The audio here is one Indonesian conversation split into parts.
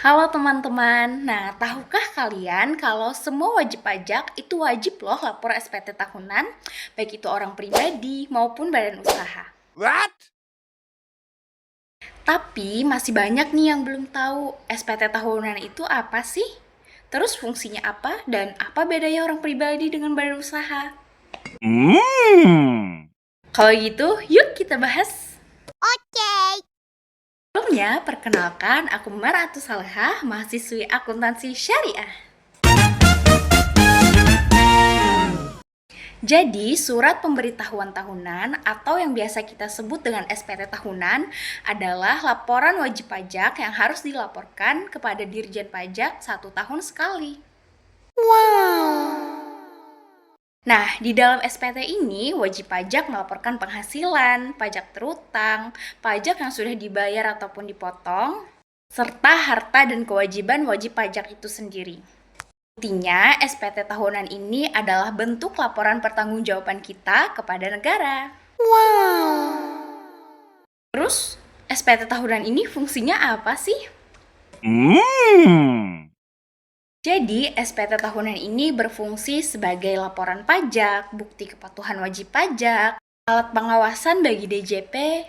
Halo teman-teman, nah tahukah kalian kalau semua wajib pajak itu wajib loh lapor SPT tahunan, baik itu orang pribadi maupun badan usaha. What? Tapi masih banyak nih yang belum tahu SPT tahunan itu apa sih? Terus fungsinya apa dan apa bedanya orang pribadi dengan badan usaha? Kalau gitu, yuk kita bahas. Sebelumnya, perkenalkan aku Maratu Salehah, mahasiswi akuntansi syariah. Jadi, surat pemberitahuan tahunan atau yang biasa kita sebut dengan SPT tahunan adalah laporan wajib pajak yang harus dilaporkan kepada Dirjen Pajak 1 tahun sekali. Nah, di dalam SPT ini wajib pajak melaporkan penghasilan, pajak terutang, pajak yang sudah dibayar ataupun dipotong, serta harta dan kewajiban wajib pajak itu sendiri. Intinya, SPT tahunan ini adalah bentuk laporan pertanggungjawaban kita kepada negara. Terus, SPT tahunan ini fungsinya apa sih? Jadi, SPT tahunan ini berfungsi sebagai laporan pajak, bukti kepatuhan wajib pajak, alat pengawasan bagi DJP.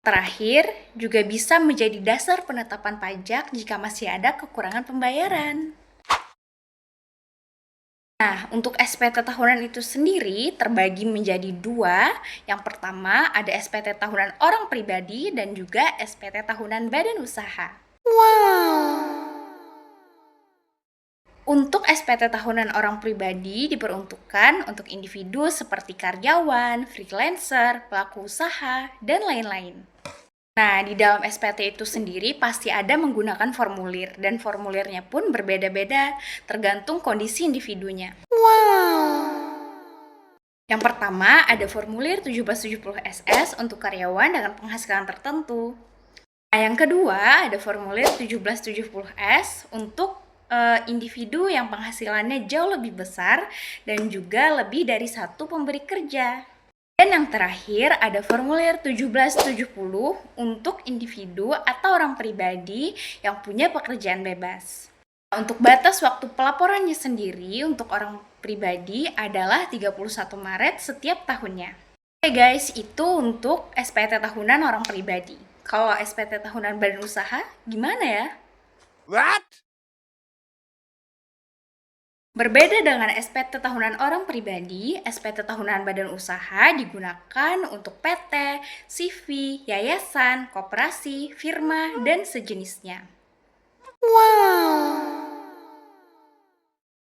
Terakhir, juga bisa menjadi dasar penetapan pajak jika masih ada kekurangan pembayaran. Nah, untuk SPT tahunan itu sendiri terbagi menjadi dua. Yang pertama ada SPT tahunan orang pribadi dan juga SPT tahunan badan usaha. Untuk SPT tahunan orang pribadi diperuntukkan untuk individu seperti karyawan, freelancer, pelaku usaha, dan lain-lain. Nah, di dalam SPT itu sendiri pasti ada menggunakan formulir, dan formulirnya pun berbeda-beda tergantung kondisi individunya. Yang pertama, ada formulir 1770 SS untuk karyawan dengan penghasilan tertentu. Nah, yang kedua, ada formulir 1770S untuk individu yang penghasilannya jauh lebih besar dan juga lebih dari satu pemberi kerja. Dan yang terakhir, ada formulir 1770 untuk individu atau orang pribadi yang punya pekerjaan bebas. Untuk batas waktu pelaporannya sendiri untuk orang pribadi adalah 31 Maret setiap tahunnya. Oke guys, itu untuk SPT tahunan orang pribadi. Kalau SPT tahunan badan usaha, gimana ya? What? Berbeda dengan SPT tahunan orang pribadi, SPT tahunan badan usaha digunakan untuk PT, CV, yayasan, koperasi, firma, dan sejenisnya.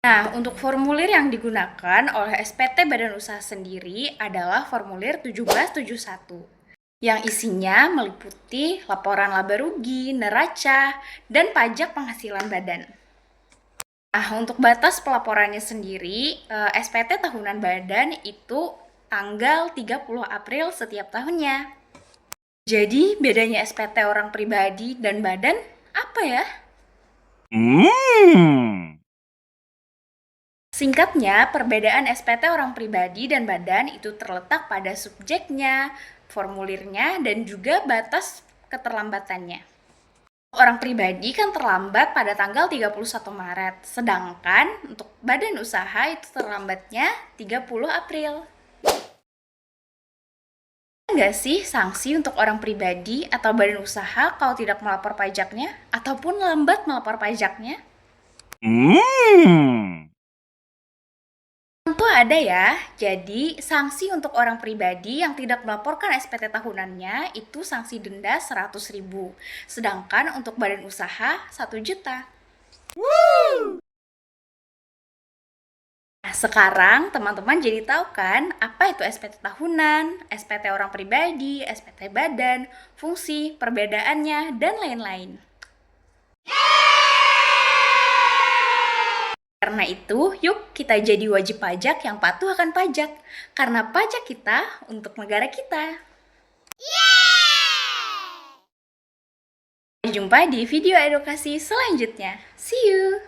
Nah, untuk formulir yang digunakan oleh SPT badan usaha sendiri adalah formulir 1771 yang isinya meliputi laporan laba rugi, neraca, dan pajak penghasilan badan. Nah, untuk batas pelaporannya sendiri, SPT tahunan badan itu tanggal 30 April setiap tahunnya. Jadi, bedanya SPT orang pribadi dan badan apa ya? Singkatnya, perbedaan SPT orang pribadi dan badan itu terletak pada subjeknya, formulirnya, dan juga batas keterlambatannya. Orang pribadi kan terlambat pada tanggal 31 Maret, sedangkan untuk badan usaha itu terlambatnya 30 April. Enggak sih sanksi untuk orang pribadi atau badan usaha kalau tidak melapor pajaknya ataupun lambat melapor pajaknya? Tentu ada ya, jadi sanksi untuk orang pribadi yang tidak melaporkan SPT tahunannya itu sanksi denda 100.000, sedangkan untuk badan usaha 1 juta. Nah, sekarang teman-teman jadi tahu kan apa itu SPT tahunan, SPT orang pribadi, SPT badan, fungsi, perbedaannya, dan lain-lain. Karena itu, yuk kita jadi wajib pajak yang patuh akan pajak. Karena pajak kita untuk negara kita. Sampai jumpa di video edukasi selanjutnya. See you!